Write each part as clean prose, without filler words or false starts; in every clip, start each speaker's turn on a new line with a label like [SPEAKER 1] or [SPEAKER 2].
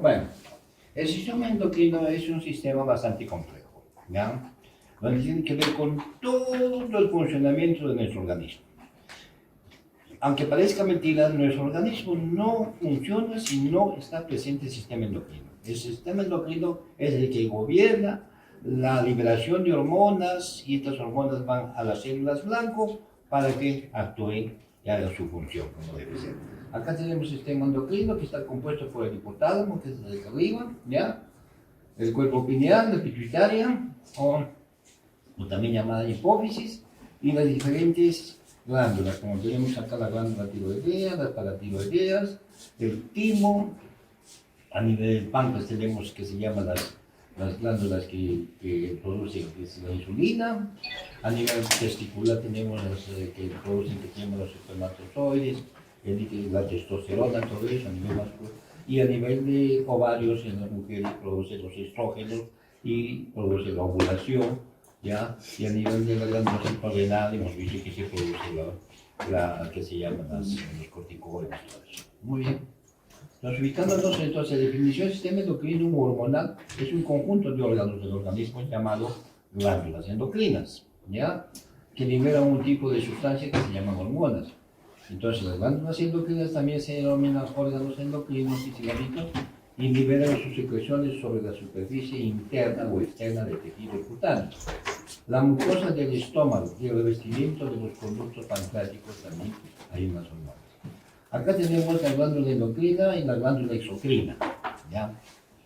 [SPEAKER 1] Bueno, el sistema endocrino es un sistema bastante complejo, ¿ya? Donde tiene que ver con todo el funcionamiento de nuestro organismo. Aunque parezca mentira, nuestro organismo no funciona si no está presente el sistema endocrino. El sistema endocrino es el que gobierna la liberación de hormonas y estas hormonas van a las células blanco para que actúen y hagan su función como debe ser. Acá tenemos el sistema endocrino que está compuesto por el hipotálamo, que es el de arriba, ¿ya? El cuerpo pineal, la pituitaria, o también llamada hipófisis, y las diferentes glándulas, como tenemos acá la glándula tiroidea, las paratiroideas, el timo, a nivel del páncreas tenemos que se llaman las glándulas que producen que es la insulina, a nivel testicular tenemos las que producen que se llaman los espermatozoides, la testosterona, todo eso a nivel masculino, y a nivel de ovarios en las mujeres produce los estrógenos y produce la ovulación, ¿ya? Y a nivel de la glándula suprarrenal hemos visto que se produce la que se llaman los corticoides. Muy bien. Nos ubicándonos entonces, la definición del sistema endocrino hormonal es un conjunto de órganos del organismo llamado glándulas endocrinas, ¿ya? Que liberan un tipo de sustancias que se llaman hormonas. Entonces, las glándulas endocrinas también se denominan órganos endocrinos fisiológicos y liberan sus secreciones sobre la superficie interna o externa del tejido cutáneo. La mucosa del estómago y el revestimiento de los conductos pancreáticos también hay unas hormonas. Acá tenemos la glándula endocrina y la glándula exocrina, ¿ya?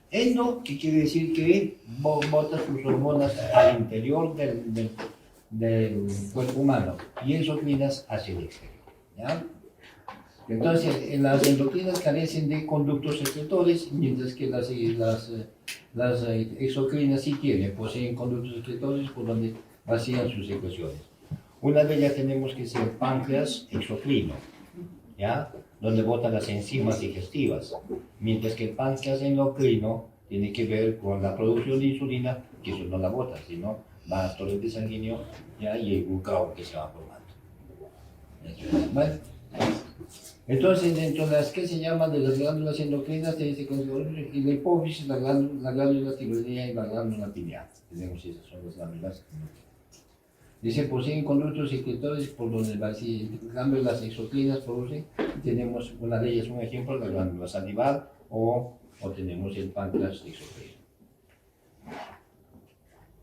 [SPEAKER 1] Endo, que quiere decir que bota sus hormonas al interior del cuerpo humano y exocrinas hacia el exterior, ¿ya? Entonces, las endocrinas carecen de conductos secretores, mientras que las exocrinas sí poseen conductos secretores por donde vacían sus secreciones. Una de ellas tenemos que ser el páncreas exocrino, ¿ya? Donde botan las enzimas digestivas, mientras que el páncreas endocrino tiene que ver con la producción de insulina, que eso no la bota, sino va al torrente sanguíneo, ¿ya? Y el glucagón que se va formando. ¿Vale? Entonces, dentro de las que se llaman de las glándulas endocrinas, y la hipófisis, la glándula tiroidea y la glándula pineal. Tenemos esas, son las glándulas. Dice, poseen conductos secretores por donde en cambio las exocrinas producen. Tenemos una de ellas, un ejemplo, la glándula salival o tenemos el páncreas exocrino.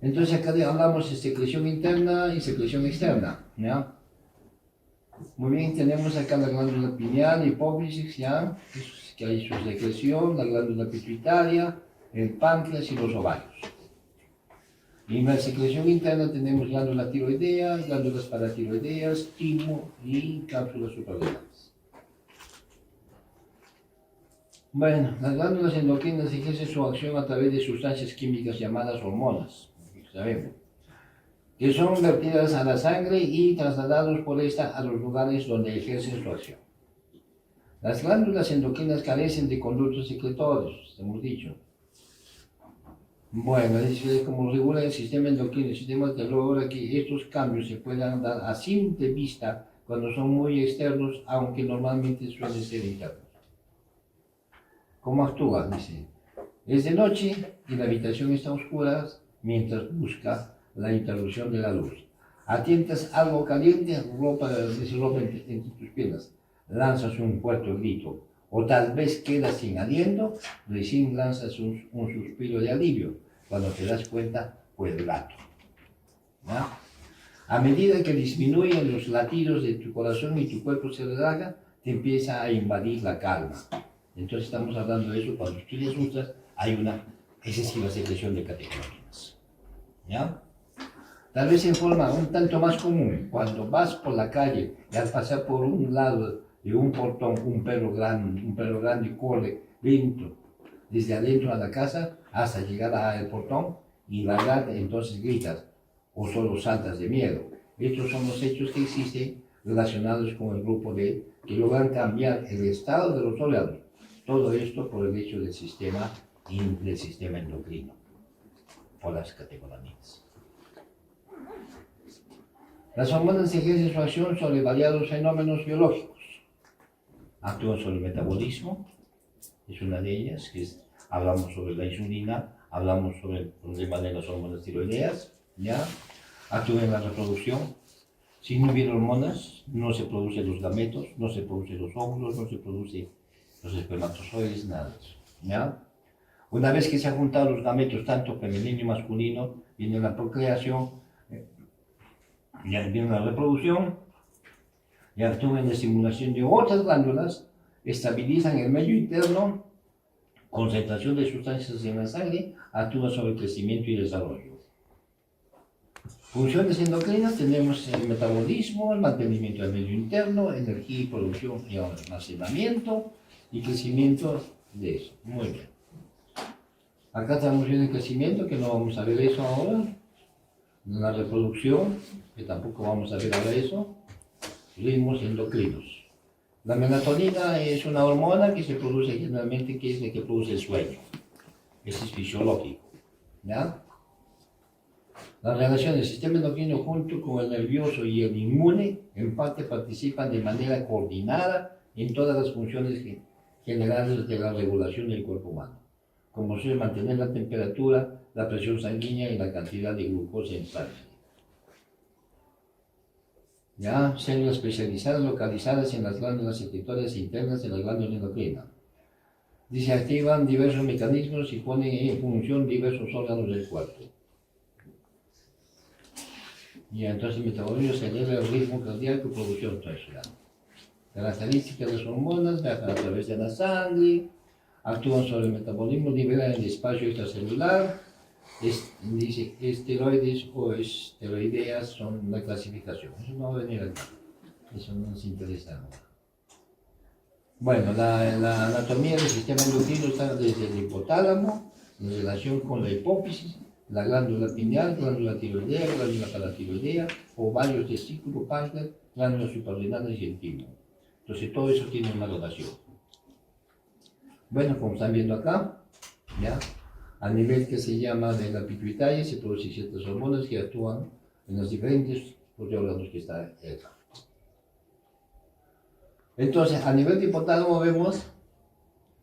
[SPEAKER 1] Entonces, acá hablamos de secreción interna y secreción externa, ¿ya? Muy bien, tenemos acá la glándula pineal, hipófisis, ¿ya? Que hay su secreción, la glándula pituitaria, el páncreas y los ovarios. Y en la secreción interna tenemos glándula tiroidea, glándulas paratiroideas, timo y cápsulas suprarrenales. Bueno, las glándulas endocrinas ejercen su acción a través de sustancias químicas llamadas hormonas, sabemos, que son vertidas a la sangre y trasladados por esta a los lugares donde ejercen su acción. Las glándulas endocrinas carecen de conductos secretores, hemos dicho. Bueno, es como regula el sistema endocrino, el sistema que logra que estos cambios se puedan dar a simple vista cuando son muy externos, aunque normalmente suelen ser internos. ¿Cómo actúa? Dice, es de noche y la habitación está oscura mientras busca la interrupción de la luz. Atientas algo caliente, se rompa entre tus piernas, lanzas un fuerte grito, o tal vez quedas sin aliento, recién lanzas un suspiro de alivio, cuando te das cuenta, fue el gato. ¿No? A medida que disminuyen los latidos de tu corazón y tu cuerpo se relaja, te empieza a invadir la calma. Entonces estamos hablando de eso, cuando tú te asustas, hay una excesiva secreción de catecolaminas. ¿Ya? Tal vez en forma un tanto más común, cuando vas por la calle y al pasar por un lado de un portón, un perro grande corre dentro, desde adentro a la casa hasta llegar al portón y entonces gritas o solo saltas de miedo. Estos son los hechos que existen relacionados con el grupo D que logran cambiar el estado de los órganos. Todo esto por el hecho del sistema endocrino, por las catecolaminas. Las hormonas ejercen su acción sobre variados fenómenos biológicos. Actúan sobre el metabolismo, es una de ellas, hablamos sobre la insulina, hablamos sobre el problema de las hormonas tiroideas, ¿ya? Actúa en la reproducción. Si no hubiera hormonas, no se producen los gametos, no se producen los óvulos, no se producen los espermatozoides, nada de eso, ¿ya? Una vez que se han juntado los gametos, tanto femenino y masculino, viene la procreación, ya viene la reproducción, y actúa en la estimulación de otras glándulas, estabilizan el medio interno, concentración de sustancias en la sangre, actúa sobre el crecimiento y desarrollo. Funciones endocrinas tenemos el metabolismo, el mantenimiento del medio interno, energía y producción y almacenamiento y crecimiento de eso. Muy bien. Acá estamos viendo el crecimiento, que no vamos a ver eso ahora. La reproducción, que tampoco vamos a ver ahora eso. Ritmos endocrinos. La melatonina es una hormona que se produce generalmente, que es la que produce el sueño. Ese es fisiológico, ¿ya? La relación del sistema endocrino junto con el nervioso y el inmune, en parte participan de manera coordinada en todas las funciones generales de la regulación del cuerpo humano, como suele mantener la temperatura, la presión sanguínea y la cantidad de glucosa en sangre. Ya, células especializadas localizadas en las glándulas secretorias internas de la glándula endocrina. Dice, activan diversos mecanismos y ponen en función diversos órganos del cuerpo. Y entonces el metabolismo se eleva al ritmo cardíaco y producción tensional. Características de las hormonas viajan a través de la sangre, actúan sobre el metabolismo, liberan el espacio extracelular. Dice esteroides o esteroideas son la clasificación. Eso no va a venir aquí. Eso no nos interesa ahora. Bueno, la anatomía del sistema endocrino está desde el hipotálamo, en relación con la hipófisis, la glándula pineal, glándula tiroidea, glándula paratiroidea, ovarios, testículo, páncreas, glándulas suprarrenales y el timo. Entonces todo eso tiene una relación. Bueno, como están viendo acá, ¿ya? A nivel que se llama de la pituitaria se producen ciertas hormonas que actúan en los diferentes órganos que están acá. Entonces, a nivel de hipotálamo vemos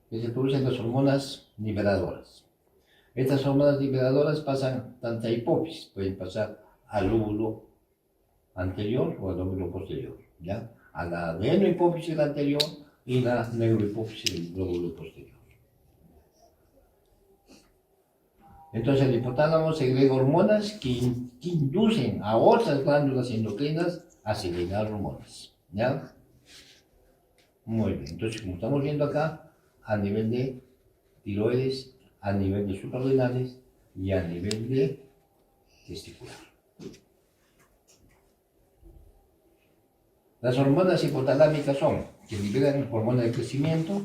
[SPEAKER 1] que se producen las hormonas liberadoras. Estas hormonas liberadoras pasan tanto a hipófisis, pueden pasar al lóbulo anterior o al lóbulo posterior, ¿ya? A la adenohipófisis anterior y la neurohipófisis del lóbulo posterior. Entonces el hipotálamo segrega hormonas que inducen a otras glándulas endocrinas a segregar hormonas, ¿ya? Muy bien, entonces como estamos viendo acá, a nivel de tiroides, a nivel de suprarrenales y a nivel de testicular. Las hormonas hipotalámicas son que liberan hormona de crecimiento,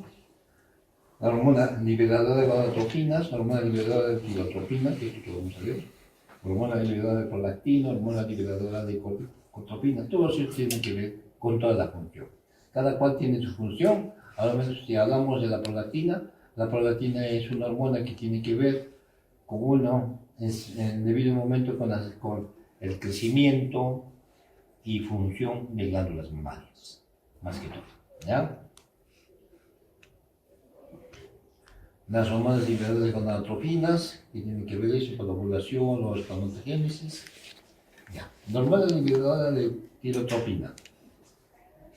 [SPEAKER 1] la hormona liberadora de gonadotrofinas, la hormona liberadora de tirotropinas, que es lo que vamos a ver, hormona liberadora de prolactina, hormona liberadora de cortropina, todo eso tiene que ver con toda la función. Cada cual tiene su función. Ahora menos si hablamos de la prolactina es una hormona que tiene que ver con uno, en el debido momento, con el crecimiento y función de glándulas mamarias, más que todo, ¿ya? Las hormonas liberadoras de gonadotrofinas, que tienen que ver eso con la ovulación o espermatogénesis, ya. La hormona liberadora de tirotropina.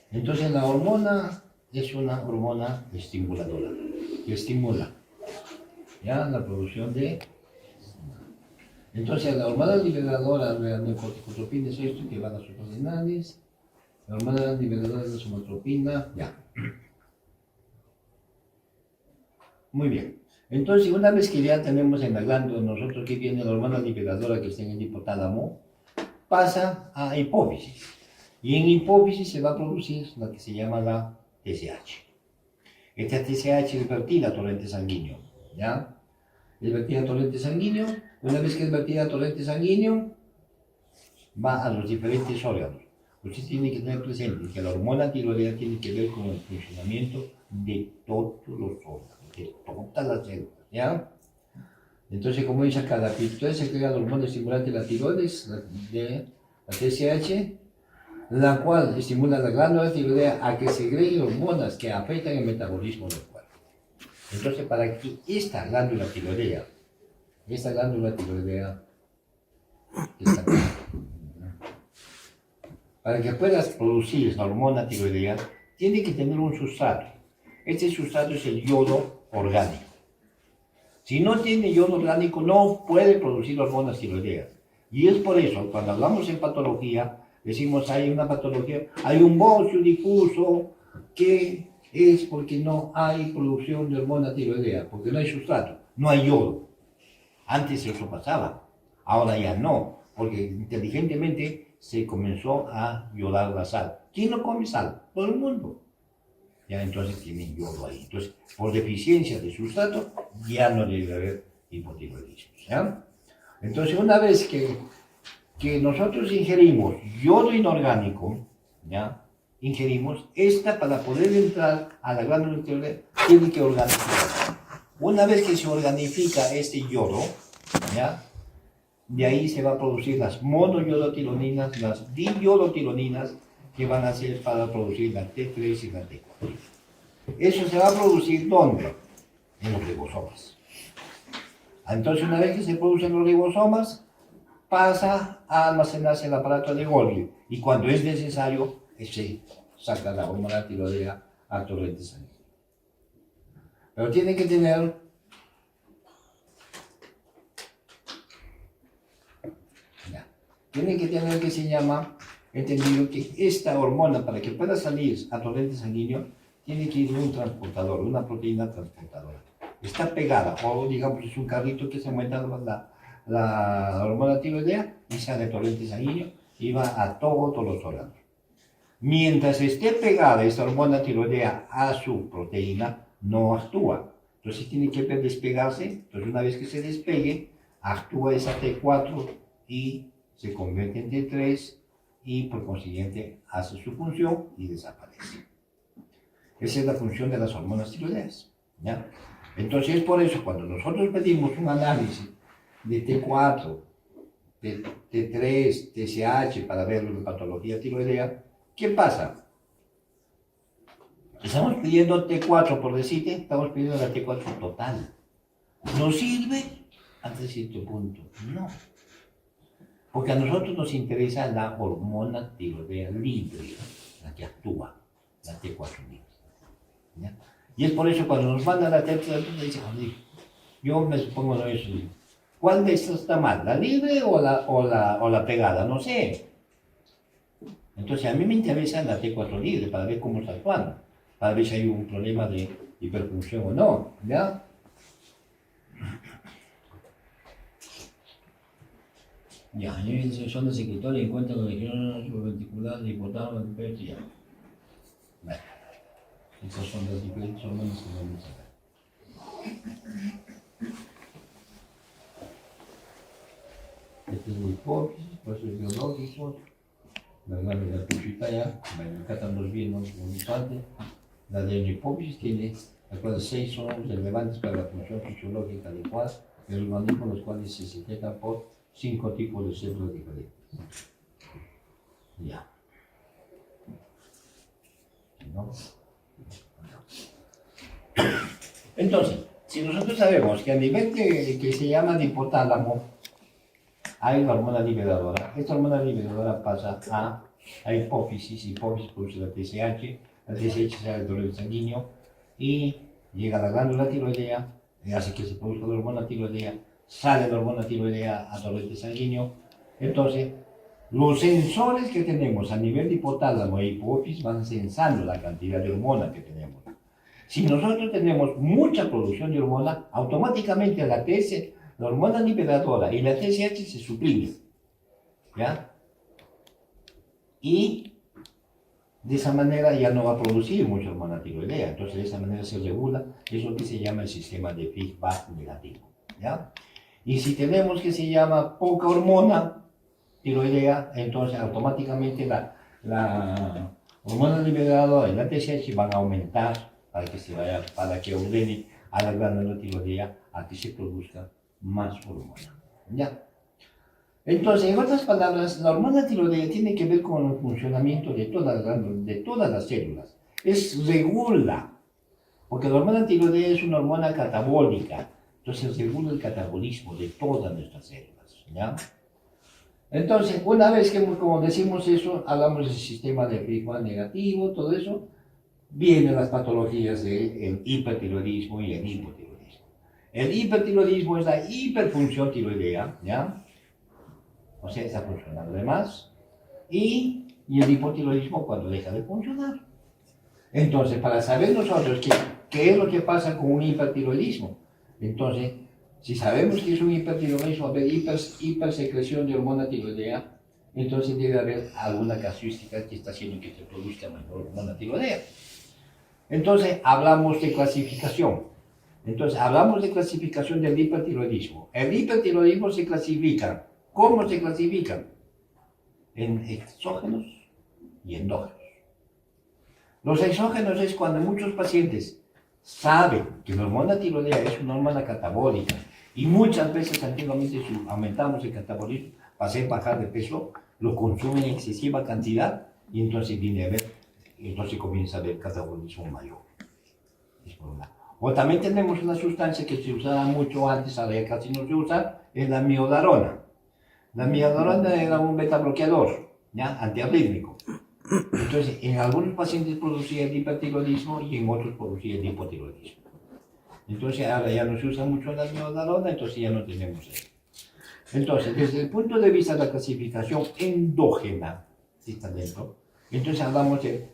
[SPEAKER 1] Entonces la hormona es una hormona estimuladora, que estimula, ¿ya? La producción de... Entonces la hormona liberadora de corticotropina es esto, que van a suprarrenales, la hormona liberadora de la somatropina, ya. Muy bien. Entonces, una vez que ya tenemos en la glándula nosotros que viene la hormona liberadora que está en el hipotálamo, pasa a hipófisis. Y en hipófisis se va a producir lo que se llama la TSH. Esta TSH es vertida a torrente sanguíneo, ¿ya? Es vertida a torrente sanguíneo. Una vez que es vertida a torrente sanguíneo, va a los diferentes órganos. Usted tiene que tener presente que la hormona tiroidea tiene que ver con el funcionamiento de todos los órganos, de todas las células, ¿ya? Entonces, como dice acá, la pituitaria se crea la hormona estimulante de la tiroides, de la TSH, la cual estimula la glándula tiroidea a que segregue hormonas que afectan el metabolismo del cuerpo. Entonces, para que esta glándula tiroidea, esta para que puedas producir la hormona tiroidea, tiene que tener un sustrato. Este sustrato es el yodo orgánico. Si no tiene yodo orgánico, no puede producir hormonas tiroideas. Y es por eso, cuando hablamos en patología, decimos hay una patología, hay un bocio difuso que es porque no hay producción de hormona tiroidea, porque no hay sustrato, no hay yodo. Antes eso pasaba, ahora ya no, porque inteligentemente se comenzó a yodar la sal. ¿Quién no come sal? Todo el mundo. Ya entonces tienen yodo ahí. Entonces, por deficiencia de sustrato, ya no debe haber hipotiroidismo. ¿Ya? Entonces, una vez que nosotros ingerimos yodo inorgánico, ¿ya? Ingerimos, esta para poder entrar a la glándula tiroidea tiene que organificar. Una vez que se organifica este yodo, ¿ya? De ahí se va a producir las monoyodotironinas, las diyodotironinas, que van a ser para producir la T3 y la T4. Eso se va a producir ¿dónde? En los ribosomas. Entonces, una vez que se producen los ribosomas, pasa a almacenarse en el aparato de Golgi. Y cuando es necesario, se saca la hormona tiroidea al torrente sanguíneo. Pero tiene que tener que se llama, entendido que esta hormona, para que pueda salir a torrente sanguíneo, tiene que ir de un transportador, una proteína transportadora. Está pegada, o digamos es un carrito que se muestra la hormona tiroidea y sale a torrente sanguíneo y va a todos los órganos. Mientras esté pegada esta hormona tiroidea a su proteína, no actúa. Entonces tiene que despegarse. Entonces una vez que se despegue, actúa esa T4 y se convierte en T3 y por consiguiente hace su función y desaparece. Esa es la función de las hormonas tiroideas, ¿ya? Entonces es por eso cuando nosotros pedimos un análisis de T4, de T3, TSH para ver la patología tiroidea, ¿qué pasa? Estamos pidiendo T4 por decirte, estamos pidiendo la T4 total. ¿Nos sirve? Hasta cierto punto, no. Porque a nosotros nos interesa la hormona tiroidea libre, la que actúa, la T4 libre. ¿Ya? Y es por eso cuando nos mandan la T4, dicen, yo me supongo no eso. ¿Cuál de estas está mal? ¿La libre o la pegada? No sé. Entonces a mí me interesa la T4 libre para ver cómo está actuando, para ver si hay un problema de hiperfunción o no. ¿Ya? Ya, a nivel de son de secretorio en cuenta con regiones subarticulares de hipotálamo de pecho, ya. Bueno, estas son las diferentes hormonas que vamos a ver. Este es el hipófisis, procesos biológicos, la glándula pituitaria, bueno, acá estamos viendo un instante. La de la hipófisis tiene, las cuales 6 son relevantes para la función fisiológica adecuada del organismo, los cuales se secretan por 5 tipos de células diferentes. Ya. ¿No? Entonces, si nosotros sabemos que a nivel que se llama de hipotálamo hay una hormona liberadora, esta hormona liberadora pasa a hipófisis produce la TSH sale del torrente sanguíneo y llega a la glándula tiroidea, hace que se produzca la hormona tiroidea, sale la hormona tiroidea a torrente sanguíneo. Entonces, los sensores que tenemos a nivel de hipotálamo e hipófisis van sensando la cantidad de hormona que tenemos. Si nosotros tenemos mucha producción de hormona, automáticamente la hormona liberadora y la TSH se suprimen. ¿Ya? Y de esa manera ya no va a producir mucha hormona tiroidea. Entonces de esa manera se regula, es lo que se llama el sistema de feedback negativo. ¿Ya? Y si tenemos que se llama poca hormona tiroidea, entonces automáticamente la hormona liberadora y la TSH van a aumentar para que ordene a la glándula tiroidea a que se produzca más hormona. ¿Ya? Entonces, en otras palabras, la hormona tiroidea tiene que ver con el funcionamiento de todas las células. Regula Porque la hormona tiroidea es una hormona catabólica, entonces regula el catabolismo de todas nuestras células, ¿ya? Entonces, una vez que, como decimos eso, hablamos del sistema de Friedman negativo, todo eso, vienen las patologías del hipertiroidismo y el hipotiroidismo. El hipertiroidismo es la hiperfunción tiroidea, ¿ya? O sea, está funcionando de más. Y el hipotiroidismo cuando deja de funcionar. Entonces, para saber nosotros qué es lo que pasa con un hipertiroidismo, entonces, si sabemos que es un hipertiroidismo, haber hipersecreción de hormona tiroidea, entonces debe haber alguna casuística que está haciendo que se produzca mayor hormona tiroidea. Entonces, hablamos de clasificación. Entonces, hablamos de clasificación del hipertiroidismo. El hipertiroidismo se clasifica. ¿Cómo se clasifican? En exógenos y endógenos. Los exógenos es cuando muchos pacientes saben que la hormona tiroidea es una hormona catabólica y muchas veces antiguamente si aumentamos el catabolismo para hacer bajar de peso, lo consumen en excesiva cantidad y entonces viene a ver, entonces comienza a haber catabolismo mayor. Es por un lado. O también tenemos una sustancia que se usaba mucho antes, ahora ya casi no se usa, es la miodarona. La miodarona era un beta bloqueador, ¿ya? Antiarrítmico. Entonces, en algunos pacientes producía el hipertiroidismo y en otros producía el hipotiroidismo. Entonces, ahora ya no se usa mucho la miodarona, entonces ya no tenemos eso. Entonces, desde el punto de vista de la clasificación endógena, si está dentro, entonces hablamos de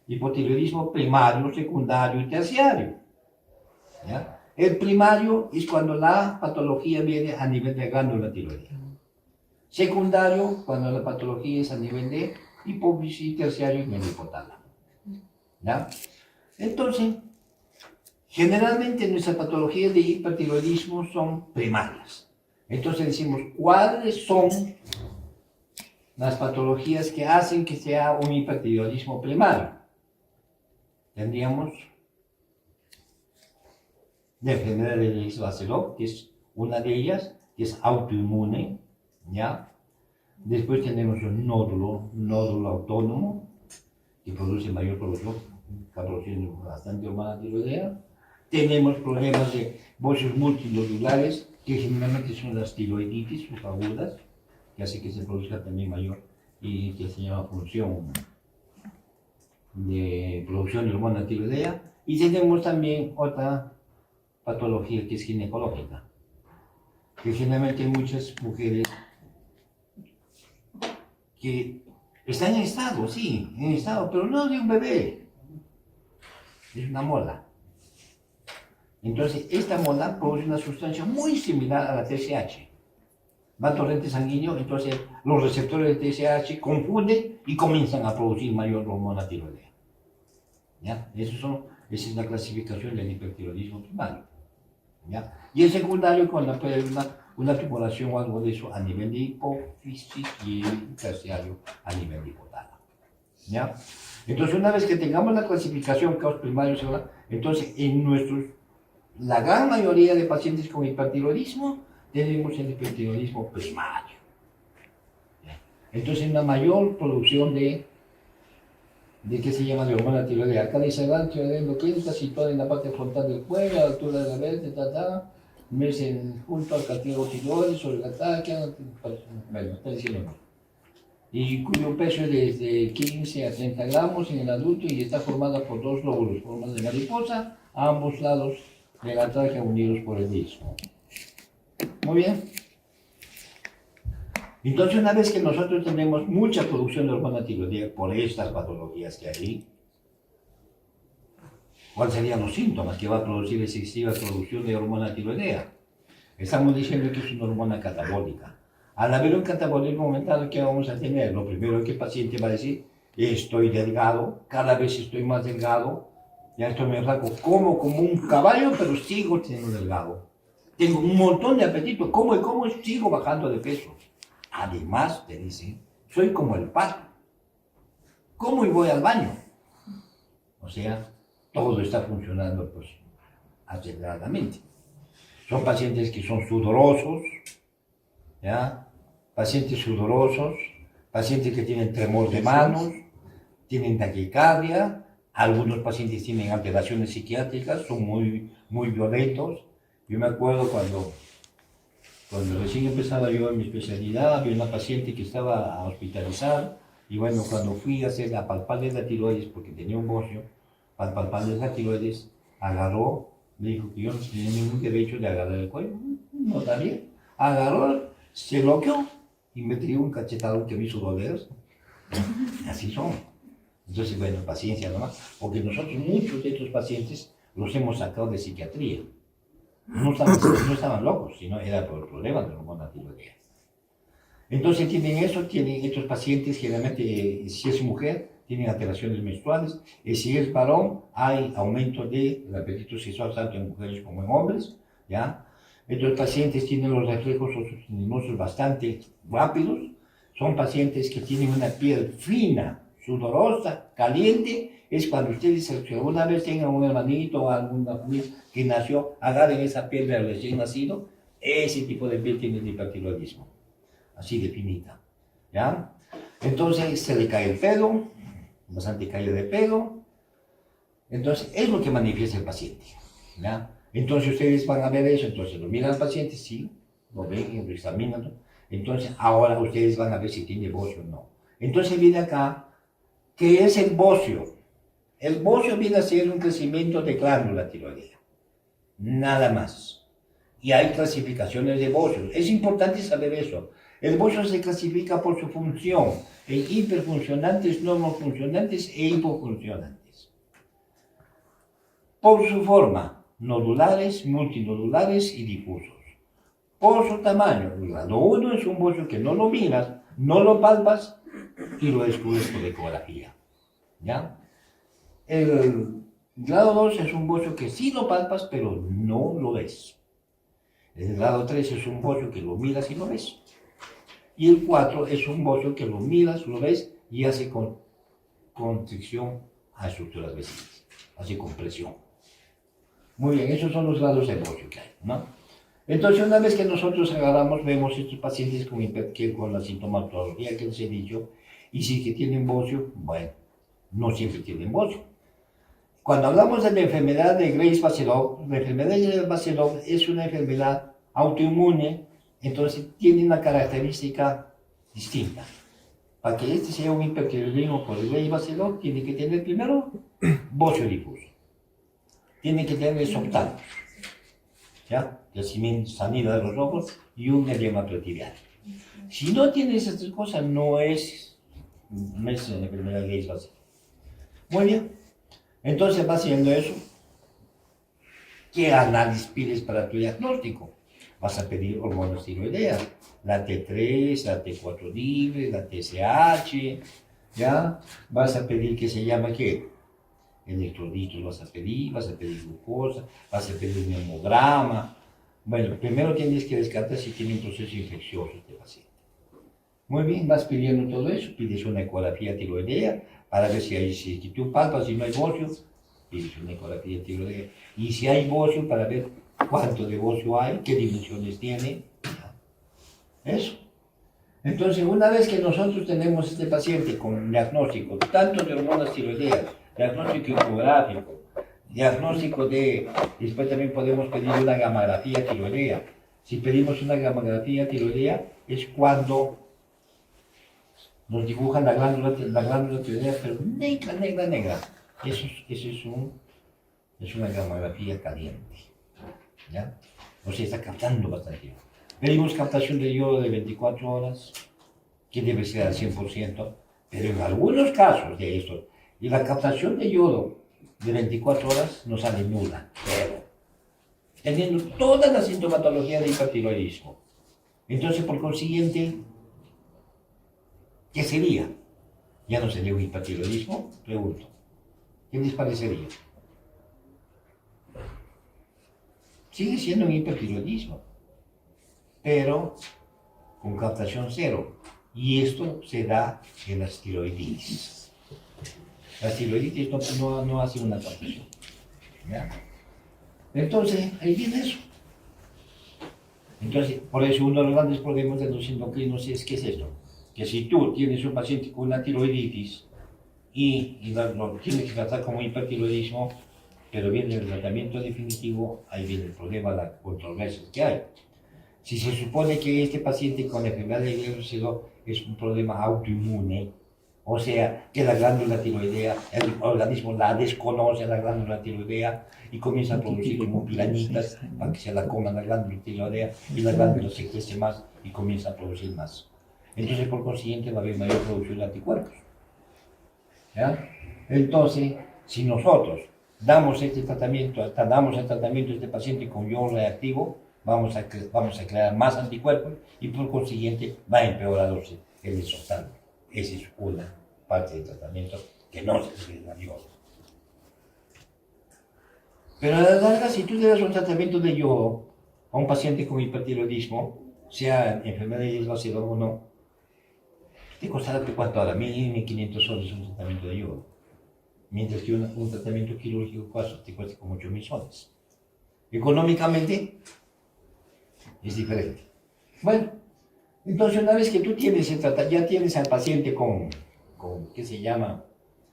[SPEAKER 1] hipotiroidismo primario, secundario y terciario. ¿Ya? El primario es cuando la patología viene a nivel de glándula tiroidea. Secundario, cuando la patología es a nivel de hipófisis, y terciario en el hipotálamo. ¿Ya? Entonces, generalmente nuestras patologías de hipertiroidismo son primarias. Entonces decimos, ¿cuáles son las patologías que hacen que sea un hipertiroidismo primario? Tendríamos la enfermedad de Leigh-Vasseur, que es una de ellas, que es autoinmune, ¿ya? Después tenemos un nódulo autónomo, que produce mayor producción, está produciendo bastante hormona tiroidea. Tenemos problemas de bochos multinodulares, que generalmente son las tiroiditis subagudas, que hace que se produzca también mayor y que se llama función de producción de hormona tiroidea. Y tenemos también otra patología que es ginecológica, que generalmente hay muchas mujeres que están en estado, sí, en estado, pero no de un bebé, es una mola. Entonces, esta mola produce una sustancia muy similar a la TSH. Va al torrente sanguíneo, entonces los receptores de TSH confunden y comienzan a producir mayor hormona tiroidea. ¿Ya? Esa es la clasificación del hipertiroidismo primario. ¿Ya? Y el secundario, cuando puede haber una tumoración o algo de eso a nivel de hipófisis y el terciario a nivel de hipotálamo. ¿Ya? Entonces, una vez que tengamos la clasificación caos primario, entonces la gran mayoría de pacientes con hipertiroidismo tenemos el hipertiroidismo primario. ¿Ya? Entonces, una mayor producción de ¿qué se llama? De hormona tiroidea. Acá dice la tiroidea endocrina situada en la parte frontal del cuello, a la altura de la vértebra, junto al cartílago tiroides, sobre la tráquea, bueno, está diciendo no. Y cuyo peso es desde 15 a 30 gramos en el adulto y está formada por dos lóbulos, formas de mariposa, a ambos lados de la tráquea unidos por el istmo. Muy bien. Entonces, una vez que nosotros tenemos mucha producción de hormona tiroidea por estas patologías que hay, ¿cuáles serían los síntomas que va a producir excesiva producción de hormona tiroidea? Estamos diciendo que es una hormona catabólica. Al haber un catabolismo aumentado, ¿qué vamos a tener? Lo primero que el paciente va a decir, estoy delgado, cada vez estoy más delgado, ya estoy más flaco, como un caballo, pero sigo siendo delgado. Tengo un montón de apetito, como y como, sigo bajando de peso. Además, te dicen, soy como el pato. Como y voy al baño. O sea, todo está funcionando pues aceleradamente. Son pacientes que son sudorosos, ¿ya? Pacientes sudorosos, pacientes que tienen tremor de manos, tienen taquicardia, Algunos pacientes tienen alteraciones psiquiátricas, son muy violentos. Yo me acuerdo cuando recién empezaba yo en mi especialidad, había una paciente que estaba hospitalizada, y bueno, cuando fui a hacer la palpable de la tiroides, porque tenía un bocio, para palpable de la tiroides, agarró, me dijo que yo no tenía ningún derecho de agarrar el cuello. No, está bien. Agarró, se bloqueó y me dio un cachetado que me hizo doler. Así son. Entonces, bueno, paciencia nomás, porque nosotros muchos de estos pacientes los hemos sacado de psiquiatría. No estaban locos, sino era por el problema de la hormona tiroidea. Entonces tienen eso, tienen estos pacientes generalmente, si es mujer, tienen alteraciones menstruales, y si es varón, hay aumento del apetito sexual tanto en mujeres como en hombres, ¿ya? Estos pacientes tienen los reflejos oxigenosos bastante rápidos, son pacientes que tienen una piel fina, sudorosa, caliente. Es cuando ustedes, si alguna vez tengan un hermanito o alguna familia que nació, agarren esa piel del recién nacido, ese tipo de piel tiene el hipertiroidismo, así de finita, ¿ya? Entonces se le cae el pelo, bastante caída de pelo, entonces es lo que manifiesta el paciente, ¿ya? Entonces ustedes van a ver eso, entonces lo miran al paciente, sí, lo ven, lo examinan, entonces ahora ustedes van a ver si tiene bocio o no. Entonces viene acá, ¿qué es el bocio? El bocio viene a ser un crecimiento de glándula tiroidea, nada más. Y hay clasificaciones de bocios. Es importante saber eso. El bocio se clasifica por su función en hiperfuncionantes, normofuncionantes e hipofuncionantes. Por su forma, nodulares, multinodulares y difusos. Por su tamaño, grado 1 es un bocio que no lo miras, no lo palpas y lo descubres por ecografía, ¿ya? El grado 2 es un bocio que sí lo palpas, pero no lo ves. El grado 3 es un bocio que lo miras y lo ves. Y el 4 es un bocio que lo miras, lo ves y hace constricción a estructuras vecinas, hace compresión. Muy bien, esos son los grados de bocio que hay, ¿no? Entonces, una vez que nosotros agarramos, vemos estos pacientes con la sintomatología que les he dicho, y si que tienen bocio, bueno, no siempre tienen bocio. Cuando hablamos de la enfermedad de Graves-Basedow, la enfermedad de Graves-Basedow es una enfermedad autoinmune, entonces tiene una característica distinta. Para que este sea un hipertiroidismo por Graves-Basedow, tiene que tener primero bocio difuso, tiene que tener esoptados, ¿ya? Sanidad de los ojos y un edema preotibial. Si no tiene esas tres cosas, no es enfermedad de Graves-Basedow. Muy bien. Entonces va haciendo eso. ¿Qué análisis pides para tu diagnóstico? Vas a pedir hormonas tiroideas, la T3, la T4 libre, la TSH, ¿ya? Vas a pedir que se llama ¿qué? Electrolitos vas a pedir glucosa, vas a pedir un hemograma. Bueno, primero tienes que descartar si tiene un proceso infeccioso este paciente. Muy bien, vas pidiendo todo eso, pides una ecografía tiroidea para ver si tú palpas y no hay bocio, pides una ecografía tiroidea. Y si hay bocio, para ver cuánto de bocio hay, qué dimensiones tiene. Eso. Entonces, una vez que nosotros tenemos este paciente con diagnóstico tanto de hormonas tiroideas, diagnóstico ecográfico, diagnóstico de, después también podemos pedir una gamografía tiroidea. Si pedimos una gamografía tiroidea es cuando nos dibujan la glándula tiroidea, pero negra. Eso es una gamografía caliente, ¿ya? O sea, está captando bastante. Pedimos captación de yodo de 24 horas, que debe ser al 100%, pero en algunos casos de estos, y la captación de yodo de 24 horas nos sale nula, pero teniendo toda la sintomatología de hipertiroidismo. Entonces, por consiguiente, ¿qué sería? ¿Ya no sería un hipertiroidismo? Pregunto. ¿Qué les parecería? Sigue siendo un hipertiroidismo, pero con captación cero. Y esto se da en las tiroiditis. Las tiroiditis no hacen una captación, ¿ya? Entonces, ahí viene eso. Entonces, por eso uno de los grandes problemas de los endocrinos es, ¿qué es esto? Que si tú tienes un paciente con una tiroiditis, lo tiene que tratar como hipertiroidismo, pero viene el tratamiento definitivo, ahí viene el problema, la controversia que hay. Si se supone que este paciente con enfermedad de glioblastoma es un problema autoinmune, o sea, que la glándula tiroidea, el organismo la desconoce, la glándula tiroidea, y comienza a producir como piranitas para que se la coma la glándula tiroidea, y la glándula se crece más y comienza a producir más. Entonces, por consiguiente, va a haber mayor producción de anticuerpos. ¿Ya? Entonces, si nosotros damos el tratamiento a este paciente con yodo reactivo, vamos a crear más anticuerpos y por consiguiente va a empeorarse el resultado. Esa es una parte del tratamiento que no se debe dar yodo. Pero a la larga, si tú le das un tratamiento de yodo a un paciente con hipertiroidismo, sea enfermedad de glioblastoma o no, te costará, ¿cuánto ahora? 1.500 soles un tratamiento de yodo. Mientras que un tratamiento quirúrgico te cuesta como 8.000 soles. Económicamente es diferente. Bueno, entonces una vez que tú tienes ya tienes al paciente con ¿qué se llama?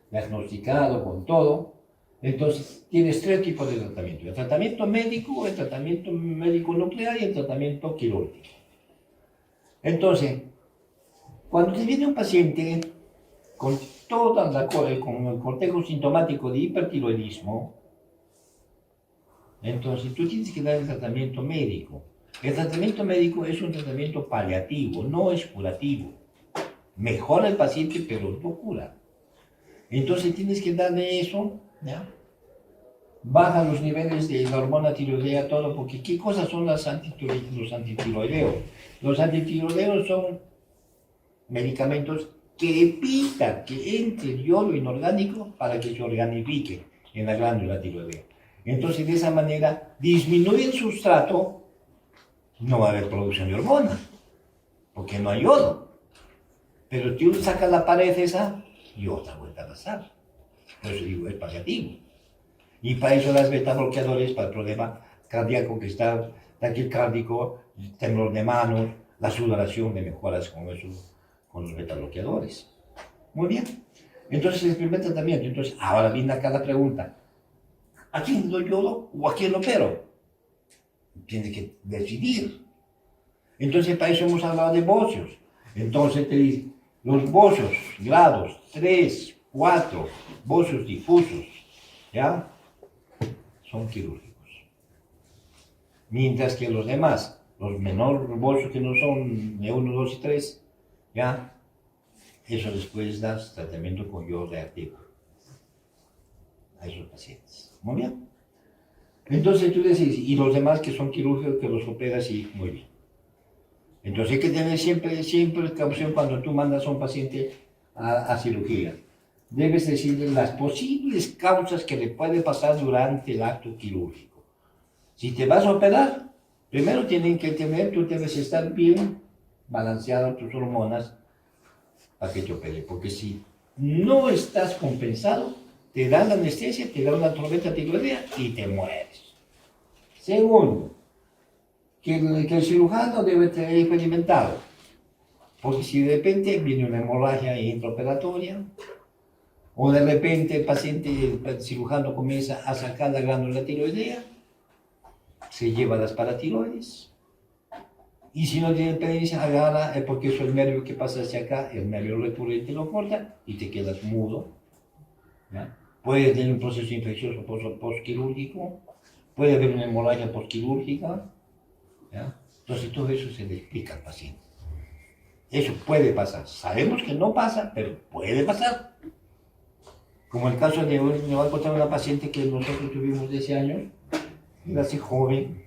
[SPEAKER 1] Diagnosticado, con todo, entonces tienes tres tipos de tratamiento. El tratamiento médico nuclear y el tratamiento quirúrgico. Entonces, cuando te viene un paciente con con el cortejo sintomático de hipertiroidismo, entonces tú tienes que dar el tratamiento médico. El tratamiento médico es un tratamiento paliativo, no es curativo. Mejora el paciente, pero no cura. Entonces tienes que darle eso, ¿ya? Baja los niveles de la hormona tiroidea, todo, porque ¿qué cosas son los antitiroideos? Los antitiroideos son medicamentos que evitan que entre el yodo inorgánico para que se organifique en la glándula tiroidea. Entonces, de esa manera, disminuye el sustrato, no va a haber producción de hormona, porque no hay yodo. Pero si uno saca la pared esa, y otra vuelta a pasar. Por eso digo, es paliativo. Y para eso las beta bloqueadores, para el problema cardíaco que está taquicárdico, temblor de manos, la sudoración de mejoras con los beta bloqueadores. Muy bien. Entonces, el primer tratamiento. Entonces, ahora viene acá la pregunta. ¿A quién doy yodo o a quién lo opero? Tienes que decidir. Entonces, para eso hemos hablado de bocios. Entonces, te dice, los bocios, grados 3, 4, bocios difusos, ¿ya? Son quirúrgicos. Mientras que los demás, los menores bocios que no son de 1, 2 y 3, ¿ya? Eso después das tratamiento con yodo reactivo a esos pacientes. Muy bien. Entonces tú decís, y los demás que son quirúrgicos, que los operas, y muy bien. Entonces hay que tener siempre precaución cuando tú mandas a un paciente a cirugía. Debes decirle las posibles causas que le puede pasar durante el acto quirúrgico. Si te vas a operar, primero tú debes estar bien balanceado tus hormonas para que te opere. Porque si no estás compensado, te dan la anestesia, te dan una tormenta tiroidea y te mueres. Segundo, que el cirujano debe tener experimentado. Porque si de repente viene una hemorragia intraoperatoria, o de repente el cirujano comienza a sacar la glándula tiroidea, se lleva las paratiroides, y si no tiene experiencia, agarra, porque eso es el nervio que pasa hacia acá, el nervio recurrente lo corta y te quedas mudo. ¿Ya? Puede tener un proceso infeccioso postquirúrgico, puede haber una hemorragia postquirúrgica, ¿ya? Entonces todo eso se le explica al paciente. Eso puede pasar. Sabemos que no pasa, pero puede pasar. Como el caso de hoy, me va a contar una paciente que nosotros tuvimos de ese año, era así joven,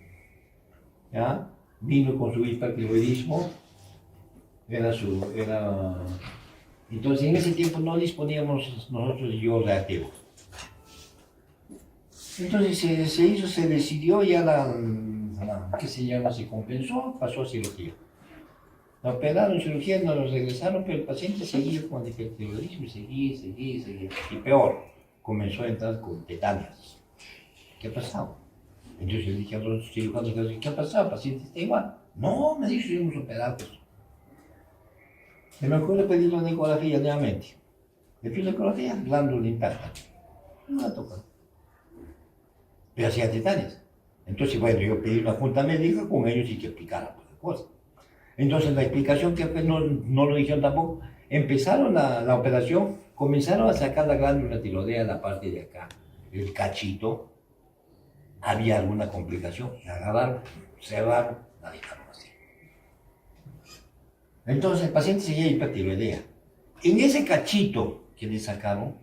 [SPEAKER 1] ¿ya? Vino con su hipertiroidismo, entonces en ese tiempo no disponíamos nosotros de yodo reactivo. Entonces se decidió, ya ¿qué se llama? Se compensó, pasó a cirugía. La operaron en cirugía, nos lo regresaron, pero el paciente seguía con hipertiroidismo, seguía. Y peor, comenzó a entrar con tetanias. ¿Qué ha pasado? Entonces yo dije a los cirujanos, ¿qué ha pasado? ¿El paciente está igual? No, me dijo, hemos operado. Se me ocurre pedir una ecografía nuevamente. ginecología, glándula intacta. No la toca. Pero hacía tetanias. Entonces, bueno, yo pedí una junta médica con ellos y que explicaran la cosa. Entonces, la explicación que no lo hicieron tampoco. Empezaron la operación, comenzaron a sacar la glándula tiroidea, la parte de acá, el cachito. Había alguna complicación, la agarraron, cerraron, la dejaron así. Entonces, el paciente seguía hipertiroidea. En ese cachito que le sacaron,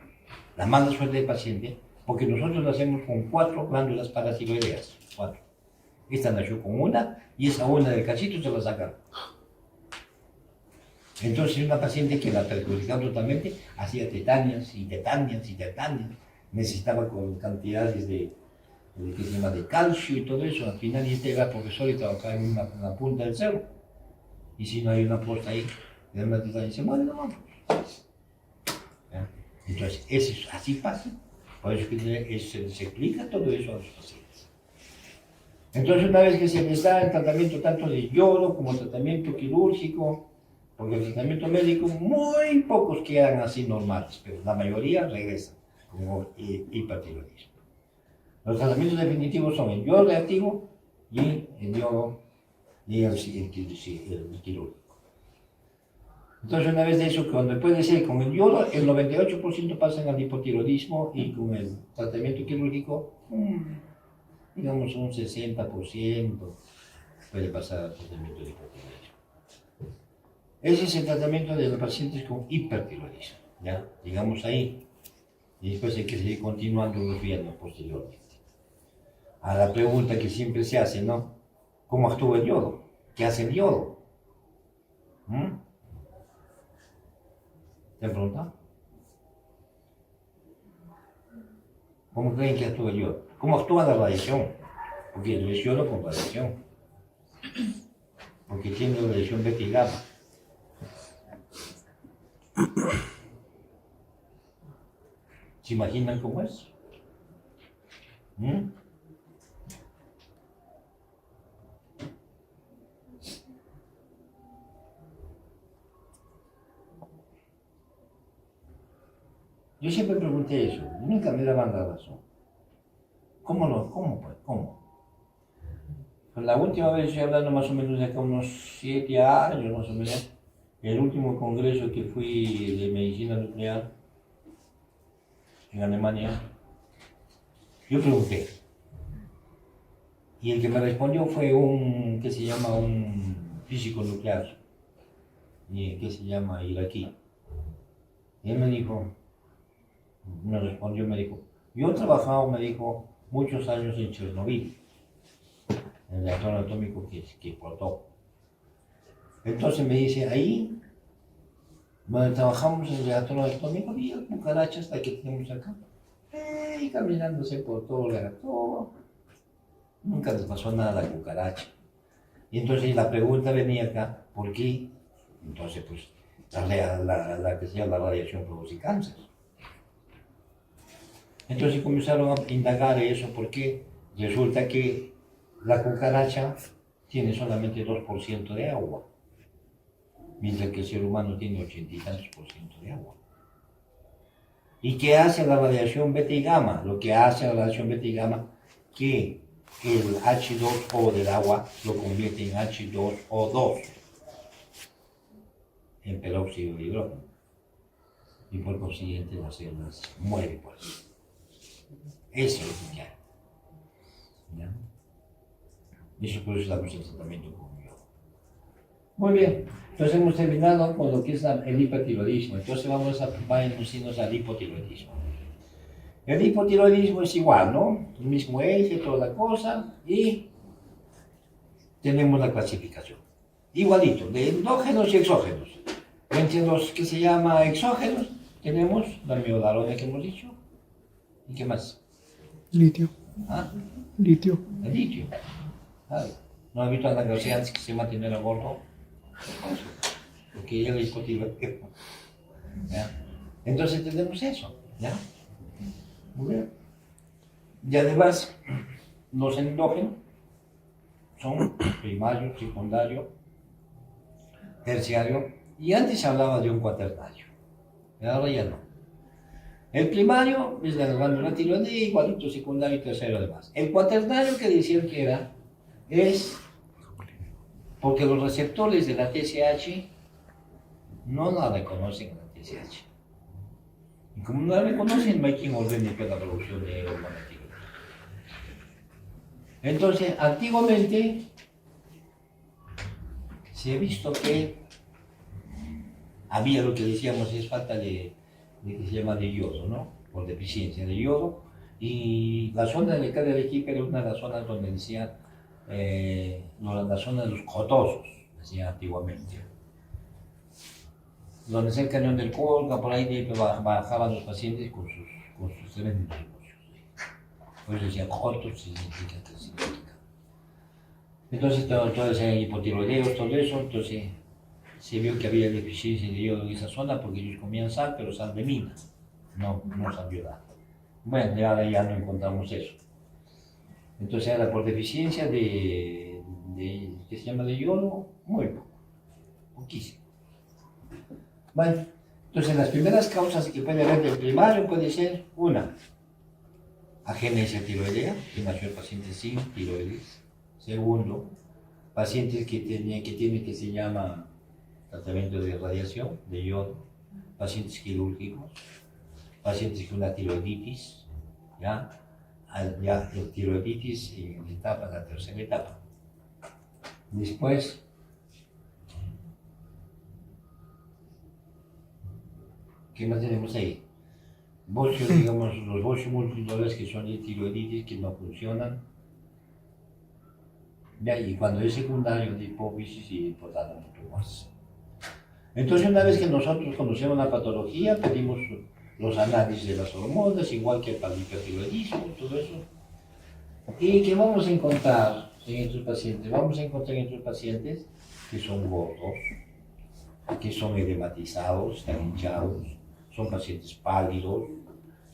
[SPEAKER 1] la mala suerte del paciente, porque nosotros lo hacemos con 4 glándulas paratiroideas. 4. Esta nació con una y esa una del cachito se la sacaron. Entonces una paciente que la perjudicaron totalmente hacía tetanias y tetanias y tetanias. Necesitaba con cantidades que se llama de calcio y todo eso. Al final este era profesor y trabajaba en la punta del cerro. Y si no hay una posta ahí, le dan una tetania y se muere, no vamos. Entonces, así pasa. Por eso que se explica todo eso a los pacientes. Entonces, una vez que se les da el tratamiento tanto de yodo como tratamiento quirúrgico, porque el tratamiento médico, muy pocos quedan así normales, pero la mayoría regresan como hipertiroidismo. Los tratamientos definitivos son el yodo reactivo y el yodo y el quirúrgico. Entonces, una vez de eso, cuando puede ser con el yodo, el 98% pasan al hipotiroidismo y con el tratamiento quirúrgico, digamos un 60% puede pasar al tratamiento de hipotiroidismo. Ese es el tratamiento de los pacientes con hipertiroidismo, ¿ya? Digamos ahí. Y después hay que seguir continuando los viendo posteriormente. A la pregunta que siempre se hace, ¿no? ¿Cómo actúa el yodo? ¿Qué hace el yodo? ¿Te han preguntado? ¿Cómo creen que actúa el yodo? ¿Cómo actúa la radiación? Porque es yodo con radiación. Porque tiene radiación beta y gamma. ¿Se imaginan cómo es? Yo siempre pregunté eso, nunca me daban la razón. ¿Cómo? Pues la última vez estoy hablando más o menos de acá unos 7 años, más o menos, el último congreso que fui de medicina nuclear en Alemania, yo pregunté. Y el que me respondió fue un físico nuclear, que se llama iraquí. Y él me dijo, me dijo, yo he trabajado, me dijo, muchos años en Chernobyl, en el reactor atómico que explotó. Entonces me dice, ahí, donde trabajamos en el reactor atómico, había cucarachas, la que tenemos acá, y caminándose por todo el reactor. Nunca les pasó nada a la cucaracha. Y entonces la pregunta venía acá, ¿por qué? Entonces, pues, la que se llama la radiación produce cáncer. Entonces comenzaron a indagar eso, porque resulta que la cucaracha tiene solamente 2% de agua, mientras que el ser humano tiene 80 y tantos % de agua. ¿Y qué hace la radiación beta y gamma? Lo que hace la radiación beta y gamma, que el H2O del agua lo convierte en H2O2, en peróxido de hidrógeno. Y por consiguiente las células mueren por eso. Eso es lo que hay. ¿Ya? Eso por eso damos el tratamiento con yodo. Muy bien, entonces hemos terminado con lo que es el hipertiroidismo. Entonces vamos a irnos al hipotiroidismo. El hipotiroidismo es igual, ¿no? El mismo eje, toda la cosa, y tenemos la clasificación. Igualito, de endógenos y exógenos. Entre los que se llama exógenos, tenemos la miodarona que hemos dicho. ¿Y qué más?
[SPEAKER 2] Litio. Litio.
[SPEAKER 1] El litio. ¿No has visto a la García que se mantiene el gordo? Porque ella es hipotiroidismo. Entonces tenemos eso, ¿ya? Muy bien. Y además, los endógenos son primario, secundario, terciario, y antes se hablaba de un cuaternario, pero ahora ya no. El primario es la glándula tiroidea, igualito secundario y tercero además. El cuaternario que decían que era, es porque los receptores de la TSH no la reconocen la TSH. Y como no la reconocen, no hay quien ordene que la producción de hormona tiroidea. Entonces, antiguamente se ha visto que había lo que decíamos es falta de que se llama de yodo, ¿no? Por deficiencia de yodo. Y la zona de cada equipo era una de las zonas donde decían, la zona de los cotosos, decían antiguamente. Donde es el cañón del Colca, por ahí bajaban los pacientes con sus tremendos negocios. Por eso decían cotos, significa. Entonces, todo ese hipotiroideos, todo eso, entonces se vio que había deficiencia de yodo en esa zona porque ellos comían sal, pero sal de mina, no sal violada. Bueno, ya no encontramos eso. Entonces era por deficiencia ¿qué se llama? De yodo, muy poco, poquísimo. Bueno, entonces las primeras causas que puede haber del primario puede ser una, agenesia tiroidea, que nació el paciente sin tiroides. Segundo, pacientes que tienen que se llama tratamiento de radiación, de yodo, pacientes quirúrgicos, pacientes con una tiroiditis, ya el tiroiditis en la tercera etapa. Después, ¿qué más tenemos ahí? Bocio, digamos, los bocios multidolares que son de tiroiditis que no funcionan. Ya, y cuando es secundario de hipófisis y hipotálamo mucho más. Entonces, una vez que nosotros conocemos la patología, pedimos los análisis de las hormonas, igual que para el hipertiroidismo, todo eso. ¿Y qué vamos a encontrar en estos pacientes? Vamos a encontrar en estos pacientes que son gordos, que son edematizados, están hinchados, son pacientes pálidos,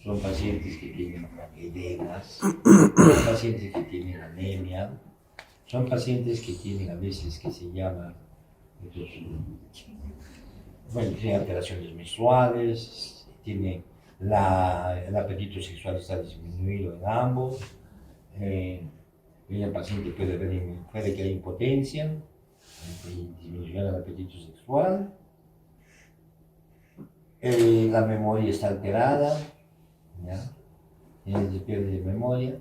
[SPEAKER 1] son pacientes que tienen edemas, son pacientes que tienen anemia, son pacientes que tienen a veces que se llama, tienen alteraciones menstruales, tienen el apetito sexual está disminuido en ambos, el paciente puede que haya impotencia, disminución del apetito sexual, la memoria está alterada, ¿ya? Se pierde memoria.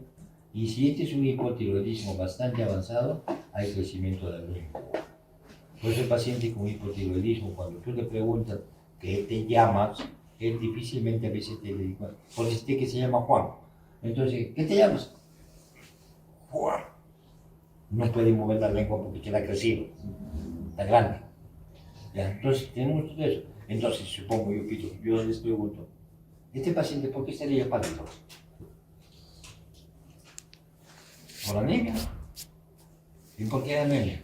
[SPEAKER 1] Y si este es un hipotiroidismo bastante avanzado, hay crecimiento del mismo. Por eso el paciente con hipotiroidismo, cuando tú le preguntas qué te llamas, él difícilmente a veces te dice, por decirte que se llama Juan. Entonces, ¿qué te llamas? Juan. No puede mover la lengua porque queda crecido, está grande. ¿Ya? Entonces, tenemos todo eso. Entonces, supongo, yo les pregunto, ¿este paciente por qué estaría pálido? Por anemia. ¿Y por qué anemia?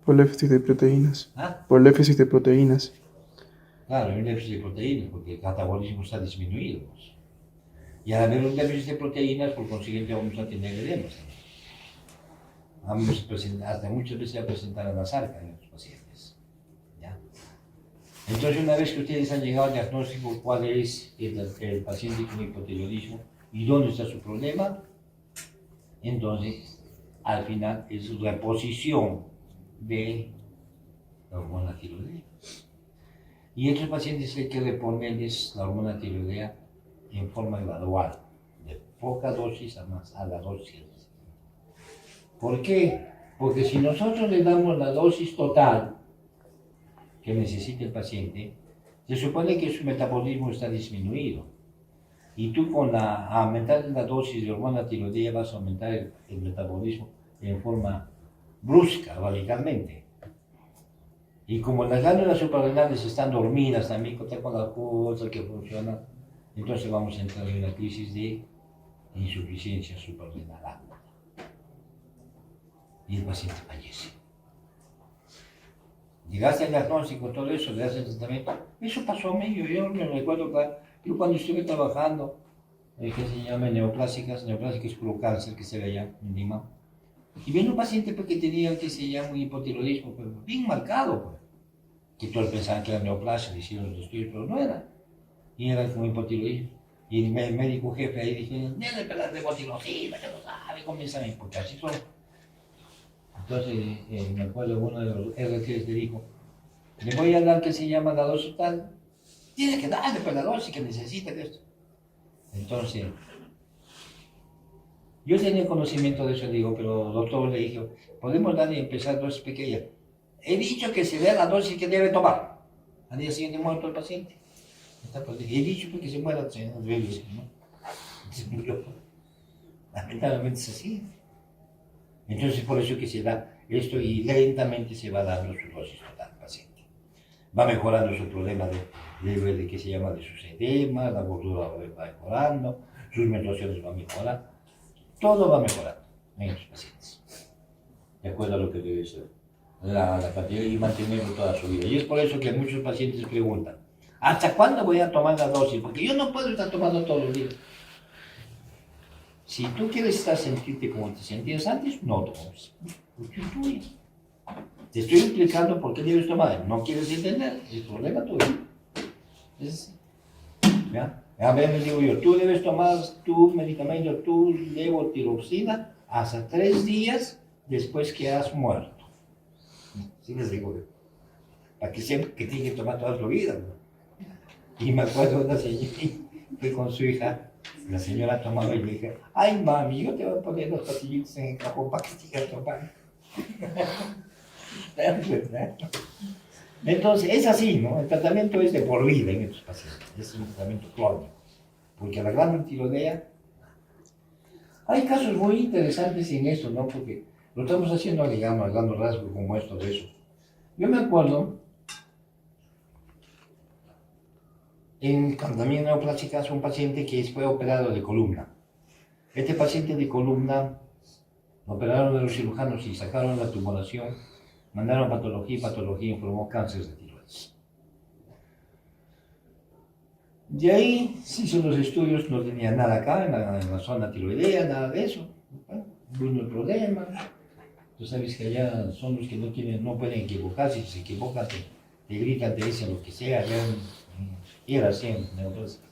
[SPEAKER 2] Por déficit de proteínas.
[SPEAKER 1] ¿Ah?
[SPEAKER 2] Por déficit de proteínas.
[SPEAKER 1] Claro, hay un déficit de proteínas porque el catabolismo está disminuido. Y al haber un déficit de proteínas, por consiguiente, vamos a tener edemas. Hasta muchas veces a presentar a la sarca en los pacientes. ¿Ya? Entonces, una vez que ustedes han llegado al diagnóstico, cuál es el paciente con hipotiroidismo y dónde está su problema, entonces, al final, es reposición de la hormona tiroidea. Y a estos pacientes hay que reponerles la hormona tiroidea en forma gradual, de poca dosis a la dosis. ¿Por qué? Porque si nosotros le damos la dosis total que necesita el paciente, se supone que su metabolismo está disminuido. Y tú a aumentar la dosis de hormona tiroidea vas a aumentar el metabolismo en forma brusca, radicalmente. Y como las glándulas suprarrenales están dormidas también, con la cosa que funciona, entonces vamos a entrar en una crisis de insuficiencia suprarrenal aguda. Y el paciente fallece. Llegaste al diagnóstico, todo eso, le das el tratamiento. Eso pasó a mí, yo me recuerdo, yo cuando estuve trabajando, que se llama neoplásicas, es puro cáncer que se ve allá en Lima. Y viene un paciente porque tenía que se llama un hipotiroidismo, pero bien marcado, pues. Que todos pensaban que era neoplasia, le hicieron los estudios, pero no era. Y era como hipotiroidismo. Y el médico jefe ahí dijo, debe pelar de hipotiroidismo, que no sabe, comienzan a imputarse y todo. Entonces, me acuerdo uno de los RTs le dijo, le voy a dar que se llama la dosis tal, tiene que darle pues la dosis que necesita de esto. Entonces, yo tenía conocimiento de eso, digo, pero el doctor le dijo, podemos darle empezar dosis pequeñas. He dicho que se vea la dosis que debe tomar. Al día siguiente muerto el paciente. He dicho que se muera, ¿no? Se murió. Lamentablemente es así. Entonces, por eso que se da esto y lentamente se va dando su dosis total al paciente. Va mejorando su problema de que se llama de sus edemas, la gordura va mejorando, sus menstruaciones van mejorando. Todo va mejorando en los pacientes. De acuerdo a lo que debe ser la cantidad y mantenerlo toda su vida. Y es por eso que muchos pacientes preguntan, ¿hasta cuándo voy a tomar la dosis? Porque yo no puedo estar tomando todos los días. Si tú quieres sentirte como te sentías antes, no tomes. Te estoy explicando por qué debes tomar. No quieres entender, es problema tuyo. ¿Ya? A ver, me digo yo, tú debes tomar tu medicamento, tu levotiroxina, hasta 3 días después que has muerto. Sí les digo yo. Para que sepan que tienen que tomar toda su vida, ¿no? Y me acuerdo de una señora, fue con su hija, la señora tomaba y le dije, ay mami, yo te voy a poner los pastillitos en el cajón para que sigas tomando. Entonces, es así, ¿no? El tratamiento es de por vida en estos pacientes, es un tratamiento crónico, porque la glándula tiroidea, hay casos muy interesantes en esto, ¿no? Porque lo estamos haciendo, digamos, dando rasgos como esto de eso. Yo me acuerdo, cuando también neoplásicas, un paciente que fue operado de columna. Este paciente de columna, lo operaron de los cirujanos y sacaron la tumoración, mandaron patología y patología informó cáncer de tiroides. De ahí se hizo los estudios, no tenía nada acá en la zona tiroidea, nada de eso. Bueno, vino el problema. Tú sabes que allá son los que no pueden equivocarse, si se equivocan te gritan, te dicen lo que sea, ya era así en neoplásicas.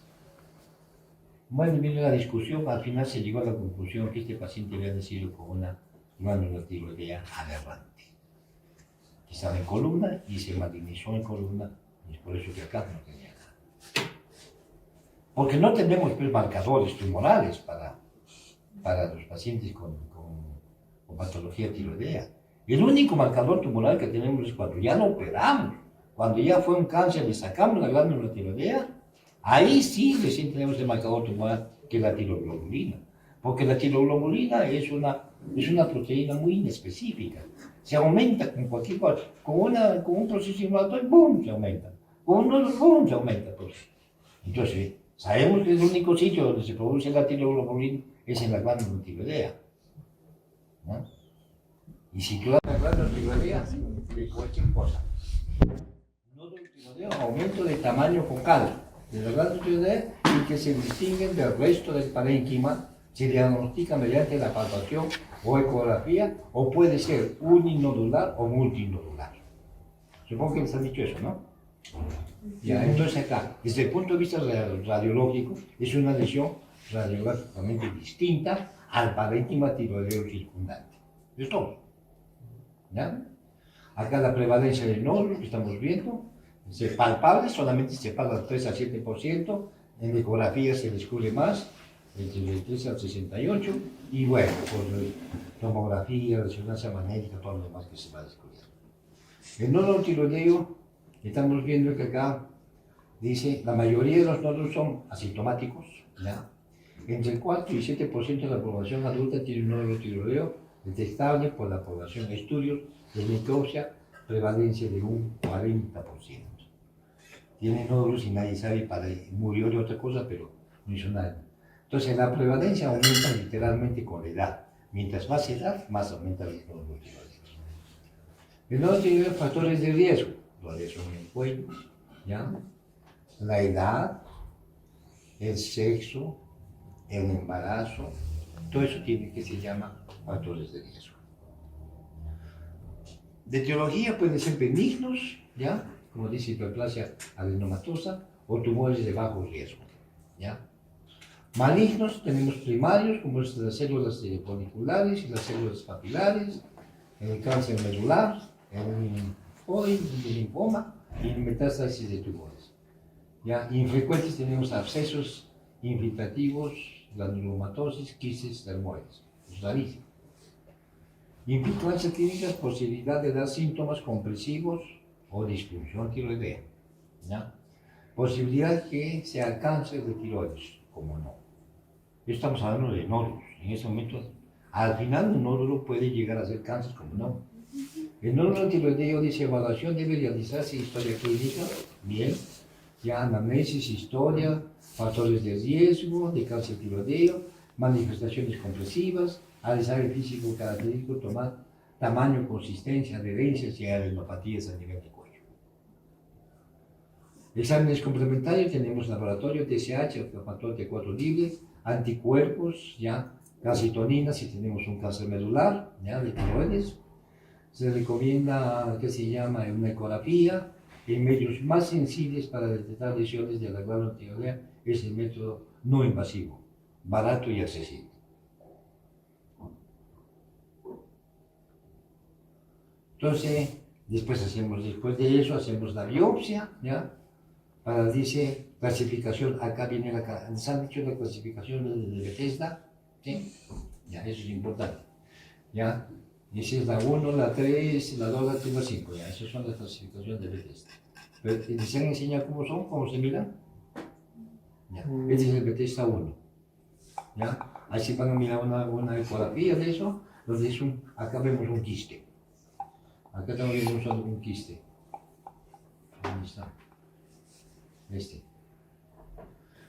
[SPEAKER 1] Bueno, vino la discusión, al final se llegó a la conclusión que este paciente había nacido con una glándula tiroidea aberrante. Que estaba en columna y se magnetizó en columna, y es por eso que acá no tenía nada. Porque no tenemos pues, marcadores tumorales para los pacientes con patología tiroidea. El único marcador tumoral que tenemos es cuando ya lo operamos, cuando ya fue un cáncer, le sacamos la glándula tiroidea. Ahí sí recién tenemos el marcador tumoral, que es la tiroglobulina. Porque la tiroglobulina es una proteína muy inespecífica. Se aumenta con cualquier cosa. Con un proceso inflamatorio, ¡boom!, se aumenta. Con un otro, ¡boom!, se aumenta. Pues. Entonces, sabemos que el único sitio donde se produce la tiroglobulina es en la glándula tiroidea. ¿No? Y si tú la glándula tiroidea, de cualquier cosa. No del tiroideo, aumento de tamaño focal de la glándula tiroidea y que se distinguen del resto del parénquima, se diagnostica mediante la palpación o ecografía, o puede ser uninodular o multinodular. Supongo que les han dicho eso, ¿no? Ya, entonces acá, desde el punto de vista radiológico, es una lesión radiológicamente distinta al parénquima tiroideo circundante. Es todo. ¿Ya? Acá la prevalencia del nódulo que estamos viendo, es palpable, solamente se palpa 3 al 7%, en ecografía se descubre más, entre el 3 al 68%, y bueno, por tomografía, resonancia magnética, todo lo demás que se va a descubrir. El nódulo tiroideo, estamos viendo que acá dice, la mayoría de los nódulos son asintomáticos, ¿ya? Entre el 4 y 7% de la población adulta tiene un nódulo tiroideo detectable por la población. Estudios de necropsia, prevalencia de un 40%. Tiene nódulos y nadie sabe, murió de otra cosa, pero no hizo nada. Entonces la prevalencia aumenta literalmente con la edad. Mientras más edad, más aumenta los nódulos tiroideos. El nódulo tiroideo, factores de riesgo. Radiación en el cuello, ¿ya? La edad, el sexo, el embarazo, todo eso tiene que se llama factores de riesgo. de etiología pueden ser benignos, ¿ya? Como dice hiperplasia adenomatosa, o tumores de bajo riesgo, ¿ya? Malignos tenemos primarios, como las células foliculares y las células papilares, el cáncer medular, el linfoma y el metástasis de tumores. ¿Ya? Infrecuentes tenemos abscesos infiltrativos, granulomatosis, quistes dermoides. Es rarísimo. Infiltrancia clínica, posibilidad de dar síntomas compresivos o disfunción tiroidea. ¿Ya? Posibilidad que sea cáncer de tiroides, como no. Estamos hablando de nódulos. En ese momento, al final, un nódulo puede llegar a ser cáncer, como no. El nódulo tiroideo dice evaluación debe realizarse historia clínica, bien, ya anamnesis, historia, factores de riesgo de cáncer tiroideo, manifestaciones compresivas, ASR físico característico, tomar tamaño, consistencia, adherencias y adenopatías a nivel de cuello. Exámenes complementarios, tenemos laboratorio, TSH, el factor T4 libre, anticuerpos, ya, calcitonina si tenemos un cáncer medular, ya, de tiroides. Se recomienda que se llama una ecografía. En medios más sensibles para detectar lesiones de la glándula tiroidea es el método no invasivo, barato y accesible. Entonces, después de eso hacemos la biopsia, ¿ya? Para, dice, clasificación, acá viene ¿les han dicho la clasificación de Bethesda? ¿Sí? Ya, eso es importante. ¿Ya? Esa es la 1, la 3, la 2, la 3, la 5, ya, esas son las clasificaciones de Bethesda. Pero ¿les han enseñado cómo son? ¿Cómo se miran? Ya, este es el Bethesda 1. ¿Ya? Ahí se van a mirar una ecografía de eso, donde es acá vemos un quiste. Acá estamos viendo solo un quiste. ¿Dónde está? Este.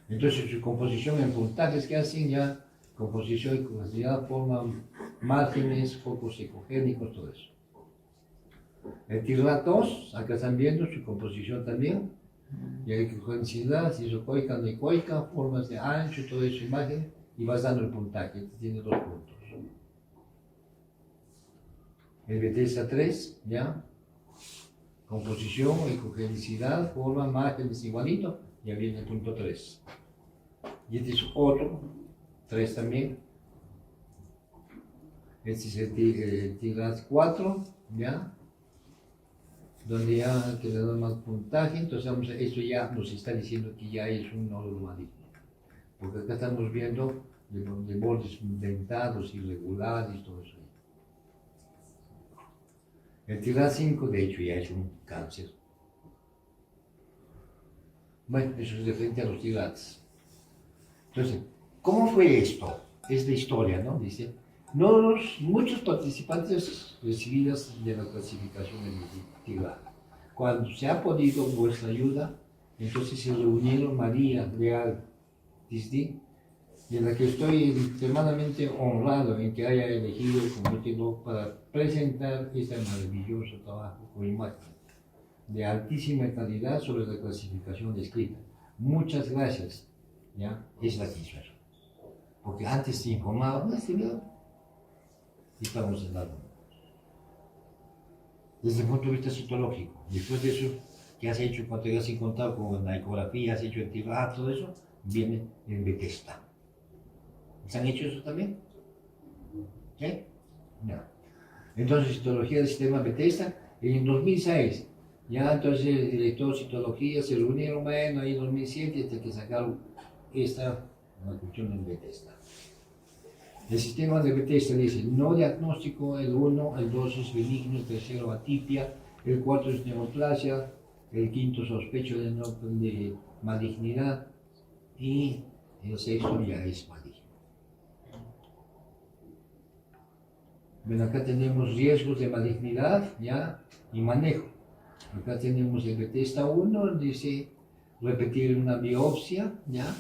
[SPEAKER 1] Entonces su composición en puntajes que hacen ya, composición y complejidad, forma márgenes, focos ecogénicos, todo eso. El TIRLAT2, acá están viendo su composición también, y hay ecogenicidad, cisocoica, necoica, formas de ancho, todo eso, imagen, y vas dando el puntaje, este tiene 2 puntos. El Bethesda 3, ya, composición, ecogenicidad, forma, márgenes, igualito, ya viene el punto 3. Y este es otro, 3 también. Este es el TIRLAT 4, ya, donde ya que le da más puntaje. Entonces esto ya nos está diciendo que ya es un nódulo maligno, porque acá estamos viendo de bordes dentados, irregulares, todo eso. El TIRLAT 5 de hecho ya es un cáncer. Bueno, eso es referente a los TIRLATs. Entonces, ¿cómo fue esto? Es de historia, ¿no? Dice, muchos participantes recibidos de la clasificación del TIRLAT. Cuando se ha podido vuestra ayuda, entonces se reunieron María Leal Disdi, de la que estoy extremadamente honrado en que haya elegido como motivo para presentar este maravilloso trabajo con imagen de altísima calidad sobre la clasificación descrita. Muchas gracias, ¿ya? Es la quiso eso. Porque antes se informaba, no, y estamos en algo. Desde el punto de vista citológico, después de eso que has hecho, cuando te has encontrado con la ecografía, has hecho el TIRLAT, todo eso, viene en Bethesda. ¿Se han hecho eso también? ¿Sí? No. Entonces, citología del sistema Bethesda, en 2006, ya entonces el director de citología se reunieron, bueno, ahí en 2007, hasta que sacaron esta cuestión en Bethesda. El sistema de Bethesda dice, no diagnóstico, el 1, el 2 es benigno, el 3 atipia, el 4 es neoplasia, el 5 sospecho de malignidad y el 6 ya es maligno. Bueno, acá tenemos riesgos de malignidad, ya, y manejo. Acá tenemos el Bethesda 1, dice repetir una biopsia, ya,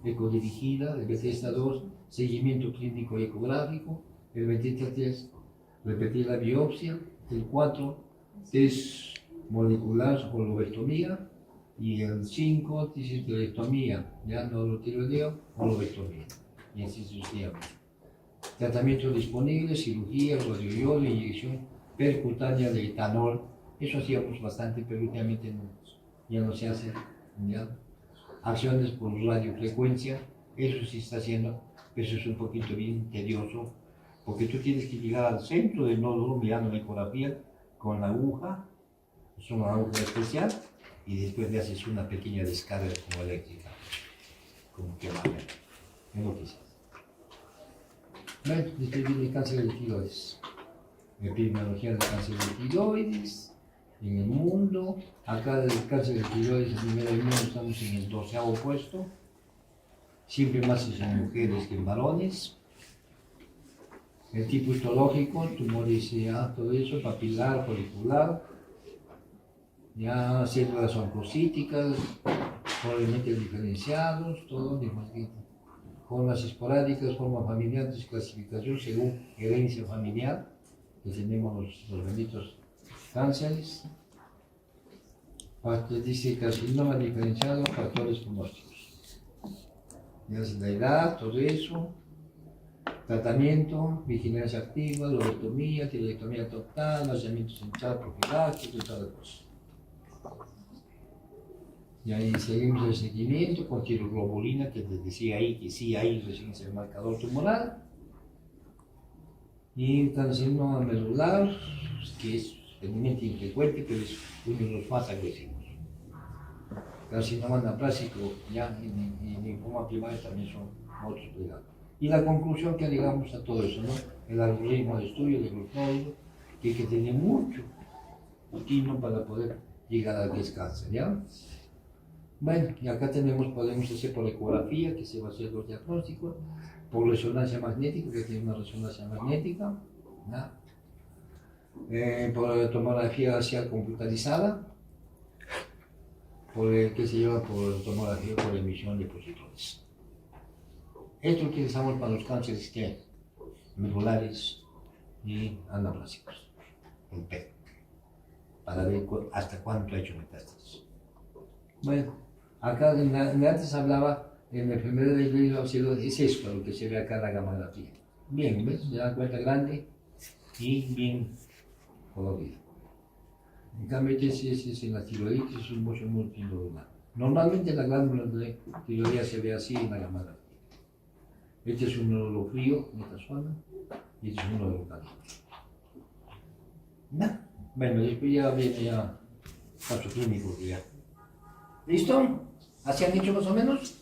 [SPEAKER 1] ecodirigida. El Bethesda 2, seguimiento clínico y ecográfico. El Bethesda 3, repetir la biopsia. El 4, test molecular o lobectomía. Y el 5, tiroidectomía, ya, nódulo tiroideo o lobectomía. Y así sucesivamente. Tratamiento disponible, cirugía, radioiodo, inyección percutánea de etanol. Eso hacíamos bastante, pero últimamente ya no se hace. ¿Ya? Acciones por radiofrecuencia, eso sí está haciendo, pero eso es un poquito bien tedioso, porque tú tienes que llegar al centro del nódulo mirando la ecografía con la aguja, es una aguja especial, y después le haces una pequeña descarga como eléctrica, como que va, es lo que se hace. Bueno, después viene el cáncer de tiroides, epidemiología del cáncer de tiroides en el mundo. Acá el cáncer de tiroides a nivel del mundo estamos en el 12º puesto, siempre más en mujeres que en varones. El tipo histológico, tumores A, todo eso, papilar, folicular, ya células oncocíticas, probablemente diferenciados, todo, formas esporádicas, formas familiares, clasificación según herencia familiar, que tenemos los benditos cánceres. Dice carcinoma diferenciado, factores pronósticos. Ya es la edad, todo eso. Tratamiento, vigilancia activa, lobotomía, tiroidectomía total, aislamiento central profiláctico y todas las cosas. Y ahí seguimos el seguimiento con tiroglobulina, que les decía ahí que sí hay recién es el marcador tumoral. Y carcinoma medular, que es realmente infrecuente, pero es uno de los más agresivos. Carcinoma anaplásico, ya en linfoma primario también son otros pegados. Y la conclusión que llegamos a todo eso, ¿no? El algoritmo de estudio de los nódulos, que hay que tener mucho tino para poder llegar al descanso, ¿ya? Bueno, y acá podemos hacer por ecografía, que se va a hacer los diagnósticos, por resonancia magnética, que tiene una resonancia magnética, ¿ya? Por tomografía axial computarizada, que se lleva por tomografía por emisión de positrones. Esto utilizamos para los cánceres que medulares y anaplásicos, el PET, para ver hasta cuánto ha hecho metástasis. Bueno, acá antes hablaba en la enfermedad del glioblastoma óseo, es esto lo que se ve acá en la gamografía. Bien, ¿ves? Se dan cuenta grande y bien colorido. En cambio, este es en la tiroides, es un bocio multinodular. Normalmente la glándula de tiroides se ve así en la gamografía. Este es un nódulo frío en esta zona y este es un nódulo caliente. Bueno, después ya viene ya caso clínico ya. ¿Listo? ¿Así han hecho más o menos?